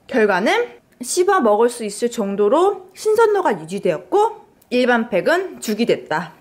결과는 씹어 먹을 수 있을 정도로 신선도가 유지되었고 일반 팩은 죽이 됐다.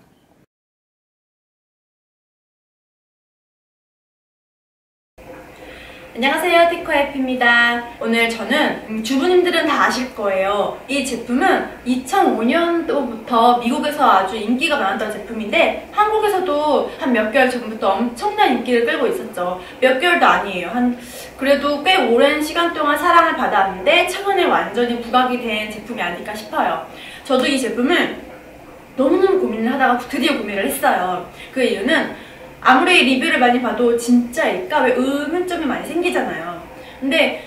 안녕하세요, 티커F입니다. 오늘 저는 주부님들은 다 아실 거예요. 이 제품은 2005년도부터 미국에서 아주 인기가 많았던 제품인데 한국에서도 한 몇 개월 전부터 엄청난 인기를 끌고 있었죠. 몇 개월도 아니에요. 그래도 꽤 오랜 시간 동안 사랑을 받아왔는데 최근에 완전히 부각이 된 제품이 아닐까 싶어요. 저도 이 제품을 너무너무 고민을 하다가 드디어 구매를 했어요. 그 이유는 아무리 리뷰를 많이 봐도 진짜일까? 왜 의문점이 많이 생기잖아요. 근데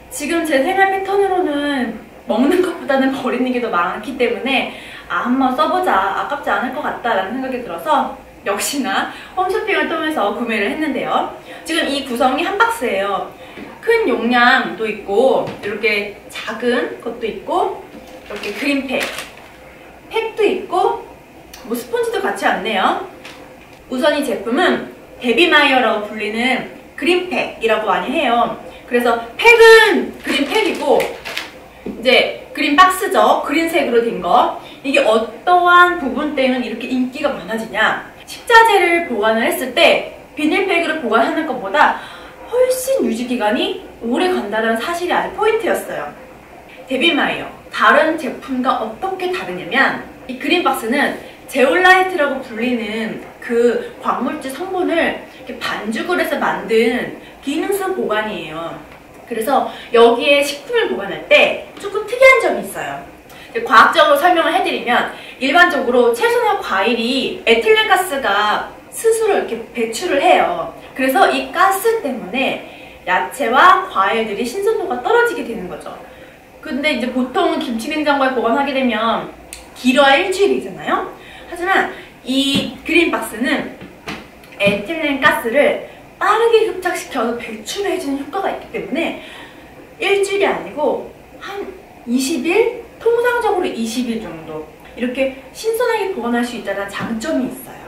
지금 제 생활 패턴으로는 먹는 것보다는 버리는 게 더 많기 때문에 한번 써보자, 아깝지 않을 것 같다라는 생각이 들어서 역시나 홈쇼핑을 통해서 구매를 했는데요. 지금 이 구성이 한 박스예요. 큰 용량도 있고 이렇게 작은 것도 있고 이렇게 그린팩, 팩도 있고 뭐 스펀지도 같이 왔네요. 우선 이 제품은 데비마이어라고 불리는 그린팩이라고 많이 해요. 그래서 팩은 그린팩이고 이제 그린박스죠. 그린색으로 된 거. 이게 어떠한 부분 때문에 이렇게 인기가 많아지냐. 식자재를 보관을 했을 때 비닐팩으로 보관하는 것보다 훨씬 유지기간이 오래 간다는 사실이 아주 포인트였어요. 데비마이어 다른 제품과 어떻게 다르냐면 이 그린박스는 제올라이트라고 불리는 그 광물질 성분을 이렇게 반죽을 해서 만든 기능성 보관이에요. 그래서 여기에 식품을 보관할 때 조금 특이한 점이 있어요. 과학적으로 설명을 해드리면 일반적으로 채소나 과일이 에틸렌가스가 스스로 이렇게 배출을 해요. 그래서 이 가스 때문에 야채와 과일들이 신선도가 떨어지게 되는 거죠. 근데 이제 보통은 김치냉장고에 보관하게 되면 길어야 일주일이잖아요. 하지만 이 그린박스는 에틸렌 가스를 빠르게 흡착시켜서 배출해주는 효과가 있기 때문에 일주일이 아니고 한 20일? 통상적으로 20일 정도 이렇게 신선하게 보관할 수 있다는 장점이 있어요.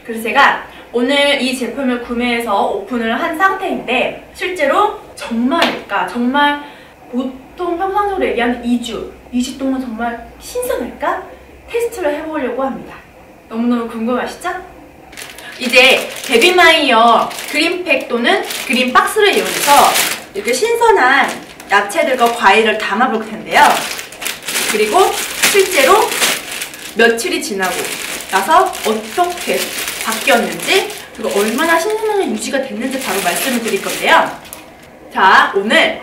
그래서 제가 오늘 이 제품을 구매해서 오픈을 한 상태인데 실제로 정말일까? 정말 보통 평상적으로 얘기하는 2주 동안 정말 신선할까? 테스트를 해보려고 합니다. 너무너무 궁금하시죠? 이제 데비마이어 그린팩 또는 그린박스를 이용해서 이렇게 신선한 야채들과 과일을 담아볼 텐데요. 그리고 실제로 며칠이 지나고 나서 어떻게 바뀌었는지 그리고 얼마나 신선하게 유지가 됐는지 바로 말씀을 드릴 건데요. 자, 오늘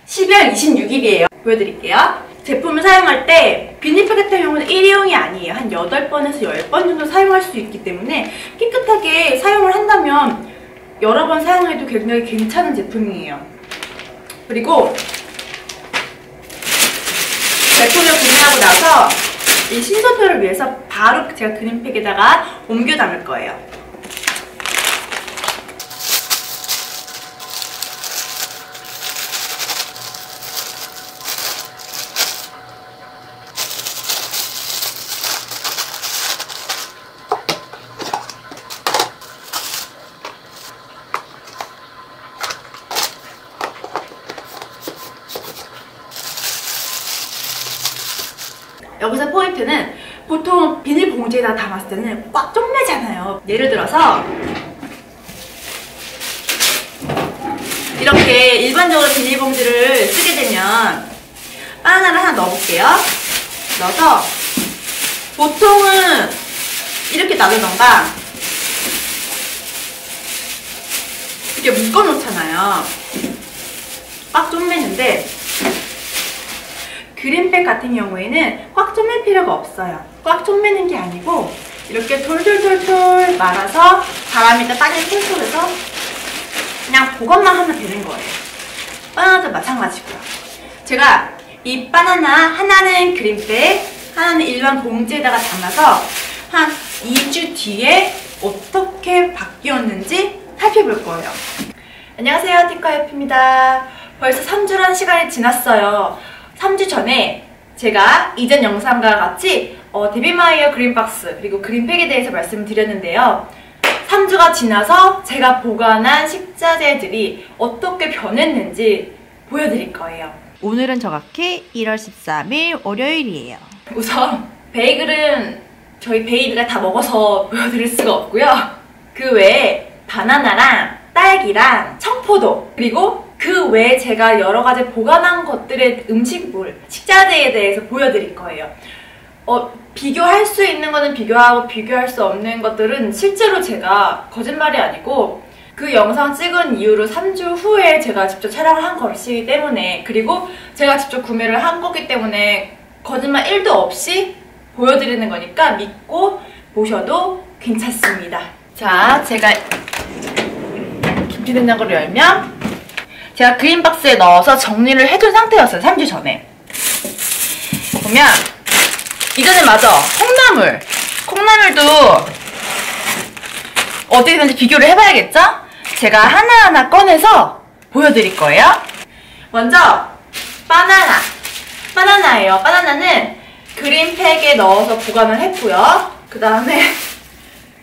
12월 26일이에요. 보여드릴게요. 제품을 사용할 때 비닐팩 같은 경우는 일회용이 아니에요. 한 8번에서 10번 정도 사용할 수 있기 때문에 깨끗하게 사용을 한다면 여러 번 사용해도 굉장히 괜찮은 제품이에요. 그리고 제품을 구매하고 나서 이 신선도를 위해서 바로 제가 그린팩에다가 옮겨 담을 거예요. 여기서 포인트는 보통 비닐봉지에다 담았을 때는 꽉 쪼매잖아요. 예를 들어서 이렇게 일반적으로 비닐봉지를 쓰게 되면 바나나를 하나 넣어볼게요. 넣어서 보통은 이렇게 놔두던가 이렇게 묶어놓잖아요. 꽉 쪼매는데 그린팩 같은 경우에는 꽉 쪼맬 필요가 없어요. 꽉 쪼매는 게 아니고 이렇게 돌돌돌돌 말아서 바람이 땅에 쏠쏠해서 그냥 보관만 하면 되는 거예요. 바나나도 마찬가지고요. 제가 이 바나나 하나는 그린팩, 하나는 일반 봉지에다가 담아서 한 2주 뒤에 어떻게 바뀌었는지 살펴볼 거예요. 안녕하세요, 티커F입니다. 벌써 3주라는 시간이 지났어요. 3주 전에 제가 이전 영상과 같이 데비마이어 그린박스 그리고 그린팩에 대해서 말씀을 드렸는데요. 3주가 지나서 제가 보관한 식자재들이 어떻게 변했는지 보여드릴 거예요. 오늘은 정확히 1월 13일 월요일이에요. 우선 베이글은 저희 베이비가 다 먹어서 보여드릴 수가 없고요. 그 외에 바나나랑 딸기랑 청포도, 그리고 그 외에 제가 여러 가지 보관한 것들의 음식물, 식자재에 대해서 보여드릴 거예요. 비교할 수 있는 거는 비교하고 비교할 수 없는 것들은 실제로 제가 거짓말이 아니고 그 영상 찍은 이후로 3주 후에 제가 직접 촬영을 한 것이기 때문에, 그리고 제가 직접 구매를 한 거기 때문에 거짓말 1도 없이 보여드리는 거니까 믿고 보셔도 괜찮습니다. 자, 제가 김치 냉장고를 열면 제가 그린박스에 넣어서 정리를 해둔 상태였어요. 3주 전에. 보면 이거는 맞아, 콩나물도 어떻게든지 비교를 해봐야겠죠? 제가 하나하나 꺼내서 보여드릴 거예요. 먼저 바나나예요. 바나나는 그린팩에 넣어서 보관을 했고요. 그 다음에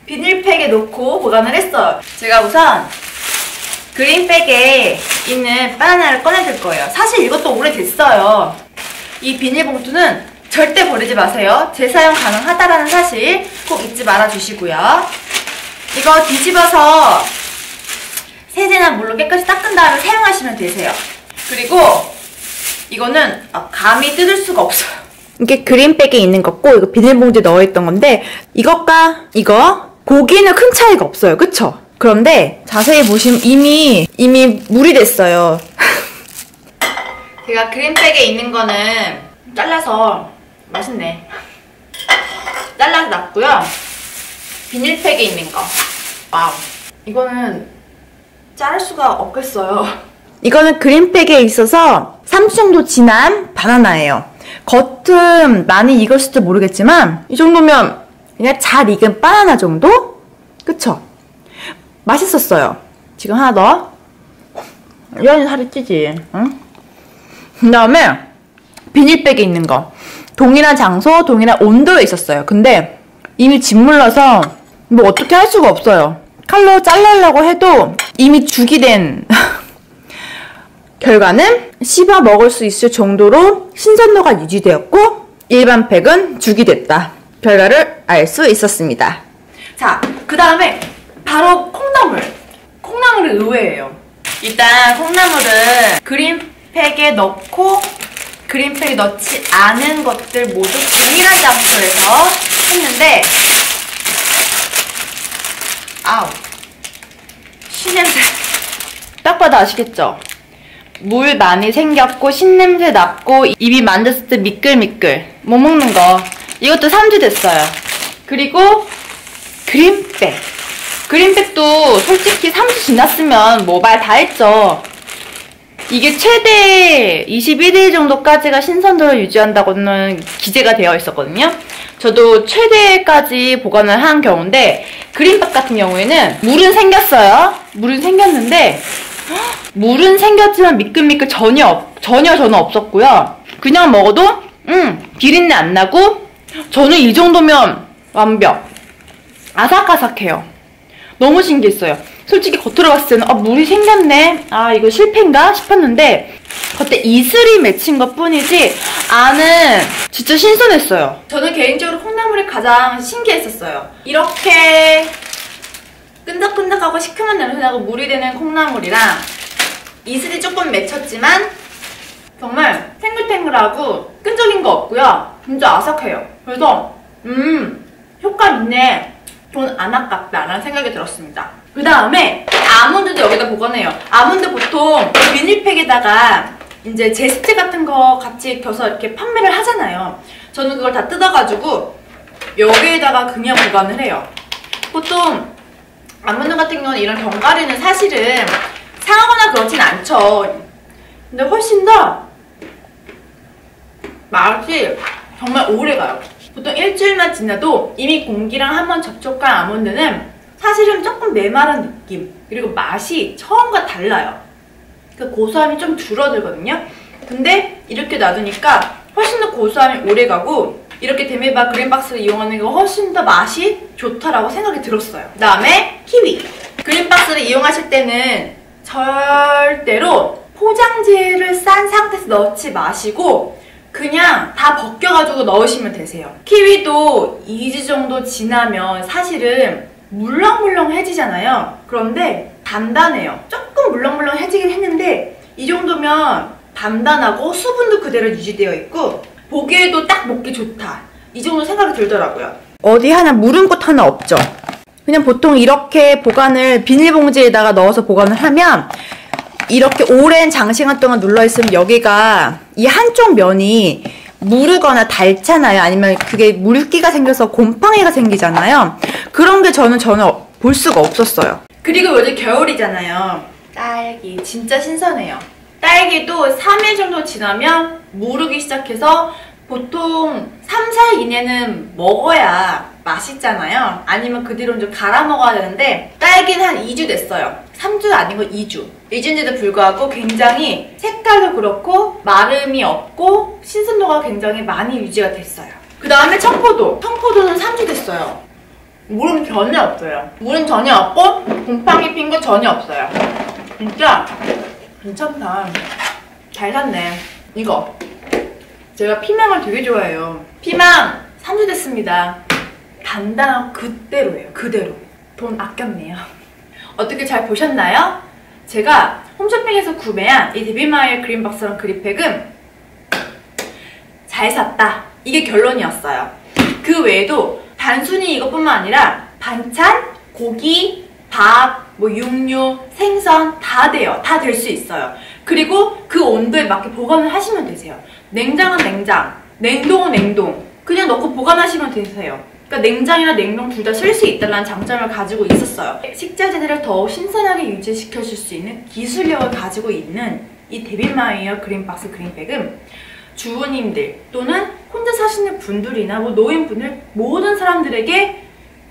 비닐팩에 넣고 보관을 했어요. 제가 우선 그린백에 있는 바나나를 꺼내줄 거예요. 사실 이것도 오래됐어요. 이 비닐봉투는 절대 버리지 마세요. 재사용 가능하다라는 사실 꼭 잊지 말아주시고요. 이거 뒤집어서 세제나 물로 깨끗이 닦은 다음에 사용하시면 되세요. 그리고 이거는 감히 뜯을 수가 없어요. 이게 그린백에 있는 거고, 이거 비닐봉지에 넣어있던 건데, 이것과 이거 고기는 큰 차이가 없어요. 그쵸? 그런데 자세히 보시면 이미 물이 됐어요. 제가 그린백에 있는 거는 잘라서, 맛있네, 잘라서 놨고요. 비닐팩에 있는 거, 와우, 이거는 자를 수가 없겠어요. 이거는 그린백에 있어서 3주 정도 지난 바나나예요. 겉은 많이 익었을지 모르겠지만 이 정도면 그냥 잘 익은 바나나 정도? 그쵸? 맛있었어요. 지금 하나 더. 얘는 살이 찌지, 응? 그 다음에 비닐백에 있는 거, 동일한 장소, 동일한 온도에 있었어요. 근데 이미 짓물러서 뭐 어떻게 할 수가 없어요. 칼로 잘라려고 해도 이미 죽이 된 결과는 씹어 먹을 수 있을 정도로 신선도가 유지되었고 일반 팩은 죽이 됐다. 결과를 알 수 있었습니다. 자, 그 다음에 바로 콩나물은 의외예요. 일단 콩나물은 그린팩에 넣고 그린팩에 넣지 않은 것들 모두 동일한 장소에서 했는데, 아우, 신냄새. 딱 봐도 아시겠죠? 물 많이 생겼고 신냄새 났고 입이 만졌을 때 미끌미끌 못 먹는 거. 이것도 3주 됐어요. 그리고 그린백도 솔직히 3주 지났으면 뭐 말 다 했죠. 이게 최대 21일 정도까지가 신선도를 유지한다고는 기재가 되어 있었거든요. 저도 최대까지 보관을 한 경우인데, 그린백 같은 경우에는 물은 생겼어요. 물은 생겼는데 물은 생겼지만 미끌미끌 전혀 없었고요. 그냥 먹어도 비린내 안 나고, 저는 이 정도면 완벽. 아삭아삭해요. 너무 신기했어요. 솔직히 겉으로 봤을 때는 물이 생겼네, 이거 실패인가 싶었는데 겉에 이슬이 맺힌 것 뿐이지 안은 진짜 신선했어요. 저는 개인적으로 콩나물이 가장 신기했었어요. 이렇게 끈적끈적하고 시큼한 냄새나고 물이 되는 콩나물이랑 이슬이 조금 맺혔지만 정말 탱글탱글하고 끈적인 거 없고요. 진짜 아삭해요. 그래서 효과 있네, 돈 안 아깝다 라는 생각이 들었습니다. 그 다음에 아몬드도 여기다 보관해요. 아몬드 보통 비닐팩에다가 이제 제스트 같은 거 같이 껴서 이렇게 판매를 하잖아요. 저는 그걸 다 뜯어가지고 여기에다가 그냥 보관을 해요. 보통 아몬드 같은 경우는 이런 견과류는 사실은 상하거나 그렇진 않죠. 근데 훨씬 더 맛이 정말 오래가요. 보통 일주일만 지나도 이미 공기랑 한번 접촉한 아몬드는 사실은 조금 메마른 느낌, 그리고 맛이 처음과 달라요. 그 고소함이 좀 줄어들거든요. 근데 이렇게 놔두니까 훨씬 더 고소함이 오래가고, 이렇게 데밀바 그린박스를 이용하는 게 훨씬 더 맛이 좋다라고 생각이 들었어요. 그 다음에 키위. 그린박스를 이용하실 때는 절대로 포장지를 싼 상태에서 넣지 마시고 그냥 다 벗겨가지고 넣으시면 되세요. 키위도 2주 정도 지나면 사실은 물렁물렁해지잖아요. 그런데 단단해요. 조금 물렁물렁해지긴 했는데 이 정도면 단단하고 수분도 그대로 유지되어 있고 보기에도 딱 먹기 좋다. 이 정도 생각이 들더라고요. 어디 하나 물은 곳 하나 없죠. 그냥 보통 이렇게 보관을 비닐봉지에다가 넣어서 보관을 하면 이렇게 오랜 장시간 동안 눌러있으면 여기가 이 한쪽 면이 무르거나 닳잖아요. 아니면 그게 물기가 생겨서 곰팡이가 생기잖아요. 그런 게 저는 전혀 볼 수가 없었어요. 그리고 요즘 겨울이잖아요. 딸기 진짜 신선해요. 딸기도 3일 정도 지나면 무르기 시작해서 보통 3, 4일 이내는 먹어야 맛있잖아요. 아니면 그 뒤로는 좀 갈아 먹어야 되는데 딸기는 한 2주 됐어요. 3주 아니고 2주. 2주인데도 불구하고 굉장히 색깔도 그렇고 마름이 없고 신선도가 굉장히 많이 유지가 됐어요. 그 다음에 청포도. 청포도는 3주 됐어요. 물은 전혀 없어요. 물은 전혀 없고 곰팡이 핀 거 전혀 없어요. 진짜 괜찮다. 잘 샀네. 이거 제가 피망을 되게 좋아해요. 피망 3주 됐습니다. 단단하고 그대로예요. 그대로. 돈 아꼈네요. 어떻게 잘 보셨나요? 제가 홈쇼핑에서 구매한 이 데비마이어 그린박스랑 그린팩은 잘 샀다. 이게 결론이었어요. 그 외에도 단순히 이것뿐만 아니라 반찬, 고기, 밥, 뭐 육류, 생선 다 돼요. 다 될 수 있어요. 그리고 그 온도에 맞게 보관을 하시면 되세요. 냉장은 냉장, 냉동은 냉동. 그냥 넣고 보관하시면 되세요. 그러니까 냉장이나 냉동 둘 다 쓸 수 있다는 장점을 가지고 있었어요. 식자재들을 더욱 신선하게 유지시켜줄 수 있는 기술력을 가지고 있는 이 데비마이어 그린박스 그린백은 주부님들 또는 혼자 사시는 분들이나 뭐 노인분들 모든 사람들에게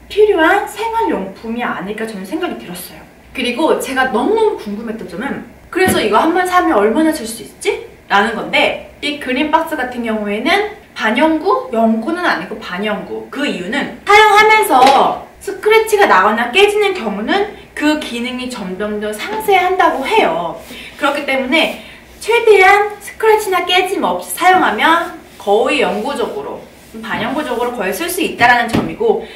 필요한 생활용품이 아닐까 저는 생각이 들었어요. 그리고 제가 너무너무 궁금했던 점은 그래서 이거 한 번 사면 얼마나 쓸 수 있지? 라는 건데 이 그린박스 같은 경우에는 반영구? 영구는 아니고 반영구. 그 이유는 사용하면서 스크래치가 나거나 깨지는 경우는 그 기능이 점점 더 상쇄한다고 해요. 그렇기 때문에 최대한 스크래치나 깨짐 없이 사용하면 거의 영구적으로, 반영구적으로 거의 쓸 수 있다는 점이고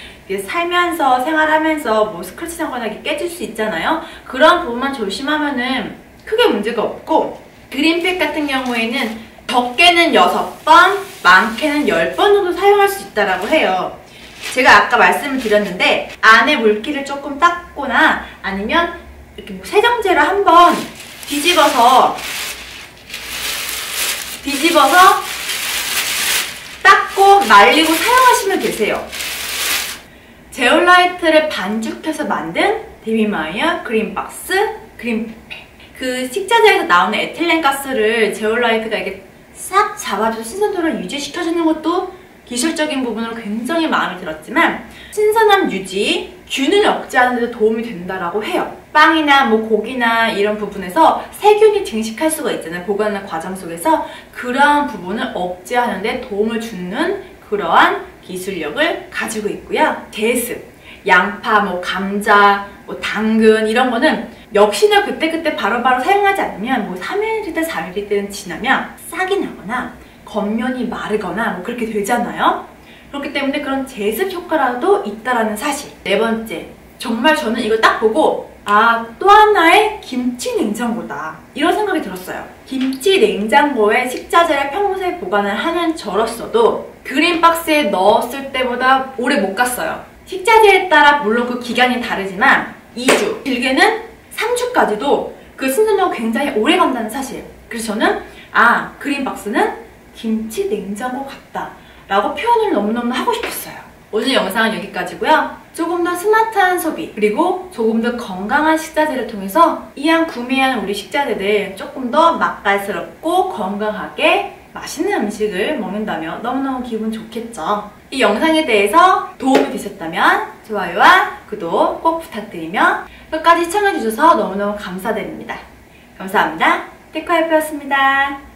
살면서 생활하면서 뭐 스크래치 나거나 깨질 수 있잖아요. 그런 부분만 조심하면은 크게 문제가 없고 그린팩 같은 경우에는 적게는 6번, 많게는 10번 정도 사용할 수 있다고 해요. 제가 아까 말씀을 드렸는데 안에 물기를 조금 닦거나 아니면 이렇게 뭐 세정제를 한번 뒤집어서 닦고 말리고 사용하시면 되세요. 제올라이트를 반죽해서 만든 데비마이어 그린박스 그린팩. 그 식자재에서 나오는 에틸렌 가스를 제올라이트가 이게 싹 잡아줘서 신선도를 유지시켜주는 것도 기술적인 부분으로 굉장히 마음에 들었지만 신선함 유지, 균을 억제하는 데도 도움이 된다고 해요. 빵이나 뭐 고기나 이런 부분에서 세균이 증식할 수가 있잖아요. 보관하는 과정 속에서 그러한 부분을 억제하는 데 도움을 주는 그러한 기술력을 가지고 있고요. 제습, 양파, 뭐 감자, 뭐 당근 이런 거는 역시나 그때그때 바로바로 사용하지 않으면 뭐 3일이든 4일이든 지나면 싹이 나거나 겉면이 마르거나 뭐 그렇게 되잖아요. 그렇기 때문에 그런 제습 효과라도 있다라는 사실. 네 번째, 정말 저는 이걸 딱 보고 또 하나의 김치 냉장고다 이런 생각이 들었어요. 김치 냉장고에 식자재를 평소에 보관을 하는 저로서도 그린박스에 넣었을 때보다 오래 못 갔어요. 식자재에 따라 물론 그 기간이 다르지만 2주, 길게는 3주까지도 그 신선도가 굉장히 오래 간다는 사실. 그래서 저는 그린박스는 김치 냉장고 같다 라고 표현을 너무너무 하고 싶었어요. 오늘 영상은 여기까지고요. 조금 더 스마트한 소비 그리고 조금 더 건강한 식자재를 통해서 이왕 구매한 우리 식자재들 조금 더 맛깔스럽고 건강하게 맛있는 음식을 먹는다면 너무너무 기분 좋겠죠. 이 영상에 대해서 도움이 되셨다면 좋아요와 구독 꼭 부탁드리며 끝까지 시청해주셔서 너무너무 감사드립니다. 감사합니다. 데코헬프였습니다.